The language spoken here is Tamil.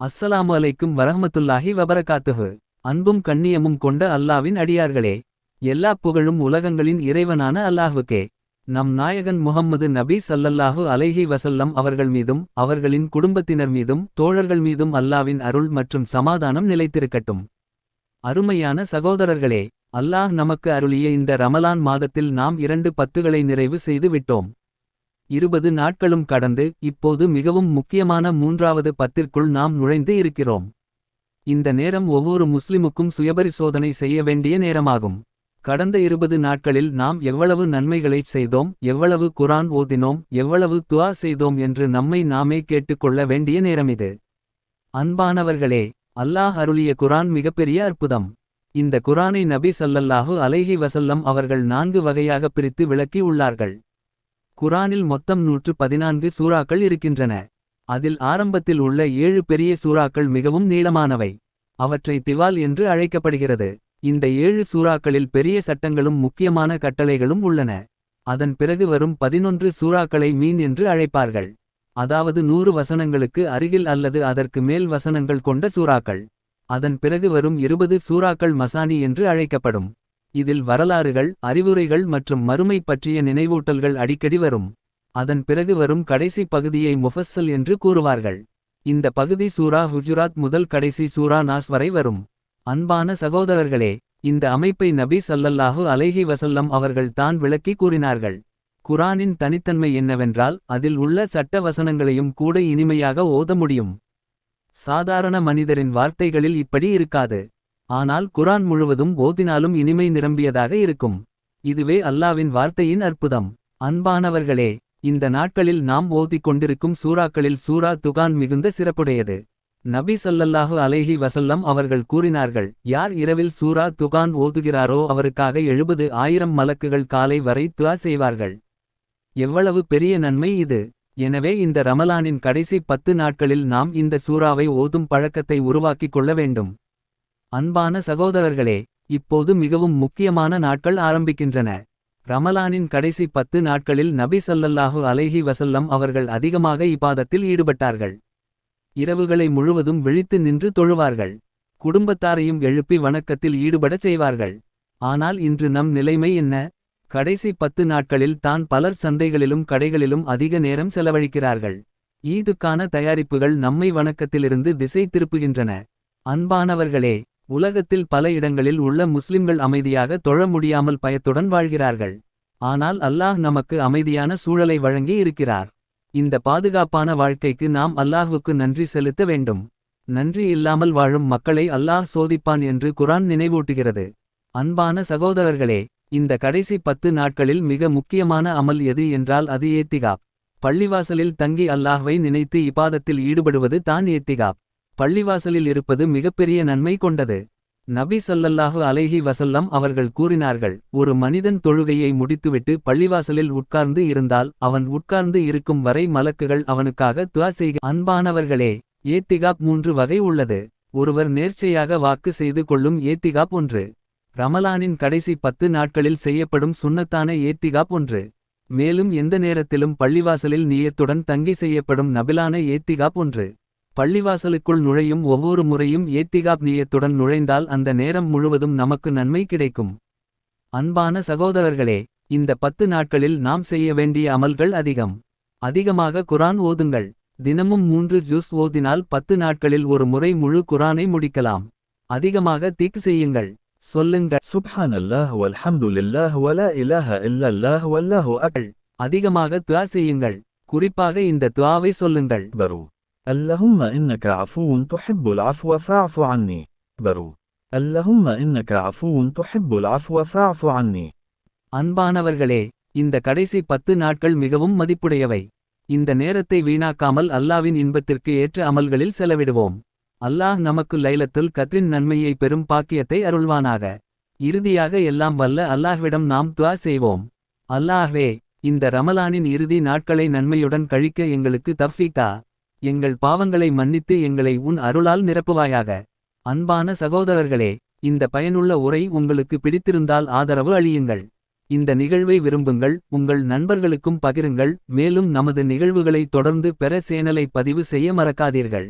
அஸ்ஸலாமு அலைக்கும் வரஹ்மத்துல்லாஹி வபரகாத்துஹு. அன்பும் கண்ணியமும் கொண்ட அல்லாவின் அடியார்களே. எல்லாப் புகழும் உலகங்களின் இறைவனான அல்லாஹ்வுக்கே. நம் நாயகன் முஹம்மது நபி ஸல்லல்லாஹு அலைஹி வஸல்லம் அவர்கள் மீதும் அவர்களின் குடும்பத்தினர் மீதும் தோழர்கள் மீதும் அல்லாவின் அருள் மற்றும் சமாதானம் நிலைத்திருக்கட்டும். அருமையான சகோதரர்களே, அல்லாஹ் நமக்கு அருளிய இந்த ரமலான் மாதத்தில் நாம் 2 பத்துகளை நிறைவு செய்து விட்டோம். 20 நாட்களும் கடந்து இப்போது மிகவும் முக்கியமான 3வது பத்திற்குள் நாம் நுழைந்து இருக்கிறோம். இந்த நேரம் ஒவ்வொரு முஸ்லிமுக்கும் சுயபரிசோதனை செய்ய வேண்டிய நேரமாகும். கடந்த 20 நாட்களில் நாம் எவ்வளவு நன்மைகளைச் செய்தோம், எவ்வளவு குர்ஆன் ஓதினோம், எவ்வளவு துஆ செய்தோம் என்று நம்மை நாமே கேட்டுக்கொள்ள வேண்டிய நேரமிது. அன்பானவர்களே, அல்லாஹ் அருளிய குர்ஆன் மிகப்பெரிய அற்புதம். இந்த குர்ஆனை நபி ஸல்லல்லாஹு அலைஹி வஸல்லம் அவர்கள் 4 வகையாக பிரித்து விளக்கி உள்ளார்கள். குர்ஆனில் மொத்தம் 114 சூறாக்கள் இருக்கின்றன. அதில் ஆரம்பத்தில் உள்ள 7 பெரிய சூறாக்கள் மிகவும் நீளமானவை. அவற்றை திவால் என்று அழைக்கப்படுகிறது. இந்த 7 சூறாக்களில் பெரிய சட்டங்களும் முக்கியமான கட்டளைகளும் உள்ளன. அதன் பிறகு வரும் 11 சூறாக்களை மீன் என்று அழைப்பார்கள். அதாவது 100 வசனங்களுக்கு அருகில் அல்லது அதற்கு மேல் வசனங்கள் கொண்ட சூறாக்கள். அதன் பிறகு வரும் 20 சூறாக்கள் மசானி என்று அழைக்கப்படும். இதில் வரலாறுகள், அறிவுரைகள் மற்றும் மறுமை பற்றிய நினைவூட்டல்கள் அடிக்கடி வரும். அதன் பிறகு வரும் கடைசி பகுதியை முஃபஸ்ஸல் என்று கூறுவார்கள். இந்த பகுதி சூரா ஹுஜுராத் முதல் கடைசி சூரா நாஸ் வரை வரும். அன்பான சகோதரர்களே, இந்த அமைப்பை நபி ஸல்லல்லாஹு அலைஹி வஸல்லம் அவர்கள் தான் விளக்கி கூறினார்கள். குர்ஆனின் தனித்தன்மை என்னவென்றால் அதில் உள்ள சட்ட வசனங்களையும் கூட இனிமையாக ஓத முடியும். சாதாரண மனிதரின் வார்த்தைகளில் இப்படி இருக்காது. ஆனால் குர்ஆன் முழுவதும் ஓதினாலும் இனிமை நிரம்பியதாக இருக்கும். இதுவே அல்லாவின் வார்த்தையின் அற்புதம். அன்பானவர்களே, இந்த நாட்களில் நாம் ஓதிக் கொண்டிருக்கும் சூறாக்களில் சூரா துகான் மிகுந்த சிறப்புடையது. நபி ஸல்லல்லாஹு அலைஹி வஸல்லம் அவர்கள் கூறினார்கள், யார் இரவில் சூரா துகான் ஓதுகிறாரோ அவருக்காக 70,000 மலக்குகள் காலை வரை துஆ செய்வார்கள். எவ்வளவு பெரிய நன்மை இது! எனவே இந்த ரமலானின் கடைசி 10 நாட்களில் நாம் இந்த சூறாவை ஓதும் பழக்கத்தை உருவாக்கிக் கொள்ள வேண்டும். அன்பான சகோதரர்களே, இப்போது மிகவும் முக்கியமான நாட்கள் ஆரம்பிக்கின்றன. ரமலானின் கடைசி 10 நாட்களில் நபி ஸல்லல்லாஹு அலைஹி வஸல்லம் அவர்கள் அதிகமாக இபாதத்தில் ஈடுபட்டார்கள். இரவுகளை முழுவதும் விழித்து நின்று தொழுவார்கள். குடும்பத்தாரையும் எழுப்பி வணக்கத்தில் ஈடுபடச் செய்வார்கள். ஆனால் இன்று நம் நிலைமை என்ன? கடைசி 10 நாட்களில் தான் பலர் சந்தைகளிலும் கடைகளிலும் அதிக நேரம் செலவழிக்கிறார்கள். ஈதுக்கான தயாரிப்புகள் நம்மை வணக்கத்திலிருந்து திசை திருப்புகின்றன. அன்பானவர்களே, உலகத்தில் பல இடங்களில் உள்ள முஸ்லிம்கள் அமைதியாக தொழ முடியாமல் பயத்துடன் வாழ்கிறார்கள். ஆனால் அல்லாஹ் நமக்கு அமைதியான சூழலை வழங்கி இருக்கிறார். இந்த பாதுகாப்பான வாழ்க்கைக்கு நாம் அல்லாஹ்வுக்கு நன்றி செலுத்த வேண்டும். நன்றி இல்லாமல் வாழும் மக்களை அல்லாஹ் சோதிப்பான் என்று குர்ஆன் நினைவூட்டுகிறது. அன்பான சகோதரர்களே, இந்த கடைசி 10 நாட்களில் மிக முக்கியமான அமல் எது என்றால் அது ஏத்திகாப். பள்ளிவாசலில் தங்கி அல்லாஹ்வை நினைத்து இபாதத்தில் ஈடுபடுவது தான் ஏத்திகாப். பள்ளிவாசலில் இருப்பது மிகப்பெரிய நன்மை கொண்டது. நபி ஸல்லல்லாஹு அலைஹி வஸல்லம் அவர்கள் கூறினார்கள், ஒரு மனிதன் தொழுகையை முடித்துவிட்டு பள்ளிவாசலில் உட்கார்ந்து இருந்தால் அவன் உட்கார்ந்து இருக்கும் வரை மலக்குகள் அவனுக்காக துஆ செய்க. அன்பானவர்களே, ஏத்திகாப் 3 வகை உள்ளது. ஒருவர் நேர்ச்சையாக வாக்கு செய்து கொள்ளும் ஏத்திகாப் ஒன்று. ரமலானின் கடைசி 10 நாட்களில் செய்யப்படும் சுன்னத்தான ஏத்திகாப் ஒன்று. மேலும் எந்த நேரத்திலும் பள்ளிவாசலில் நியத்துடன் தங்கி செய்யப்படும் நபிலான ஏத்திகாப் ஒன்று. பள்ளிவாசலுக்குள் நுழையும் ஒவ்வொரு முறையும் ஏத்திகாப் நியத்துடன் நுழைந்தால் அந்த நேரம் முழுவதும் நமக்கு நன்மை கிடைக்கும். அன்பான சகோதரர்களே, இந்த 10 நாட்களில் நாம் செய்ய வேண்டிய அமல்கள் அதிகமாக குர்ஆன் ஓதுங்கள். தினமும் 3 ஜுஸ் ஓதினால் 10 நாட்களில் ஒரு முறை முழு குர்ஆனை முடிக்கலாம். அதிகமாக திக்ர் செய்யுங்கள். சொல்லுங்கள், சுப்ஹானல்லாஹ் வல்ஹம்துலில்லாஹ் வலா இலாஹ இல்லல்லாஹ் வல்லாஹு அக்பர். அதிகமாக துஆ செய்யுங்கள். குறிப்பாக இந்த துஆவை சொல்லுங்கள். اللهم إنك عفو تحب العفو فاعف عني. اللهم إنك عفو تحب العفو فاعف عني. அன்பானவர்களே, இந்த கடைசி 10 நாட்கள் மிகவும் மதிப்புடையவை. இந்த நேரத்தை வீணாக்காமல் அல்லாவின் இன்பத்திற்கு ஏற்ற அமல்களில் செலவிடுவோம். அல்லாஹ் நமக்கு லைலத்துல் கத்ரின் நன்மையை பெறும் பாக்கியத்தை அருள்வானாக. இறுதியாக எல்லாம் வல்ல அல்லாஹ்விடம் நாம் துஆ செய்வோம். அல்லாஹ்வே, இந்த ரமலானின் இறுதி நாட்களை நன்மையுடன் கழிக்க எங்களுக்கு தஃபீக் தா. எங்கள் பாவங்களை மன்னித்து எங்களை உன் அருளால் நிரப்புவாயாக. அன்பான சகோதரர்களே, இந்த பயனுள்ள உரை உங்களுக்கு பிடித்திருந்தால் ஆதரவு அளியுங்கள். இந்த நிகழ்வை விரும்புங்கள், உங்கள் நண்பர்களுக்கும் பகிருங்கள். மேலும் நமது நிகழ்வுகளை தொடர்ந்து பெற சேனலை பதிவு செய்ய மறக்காதீர்கள்.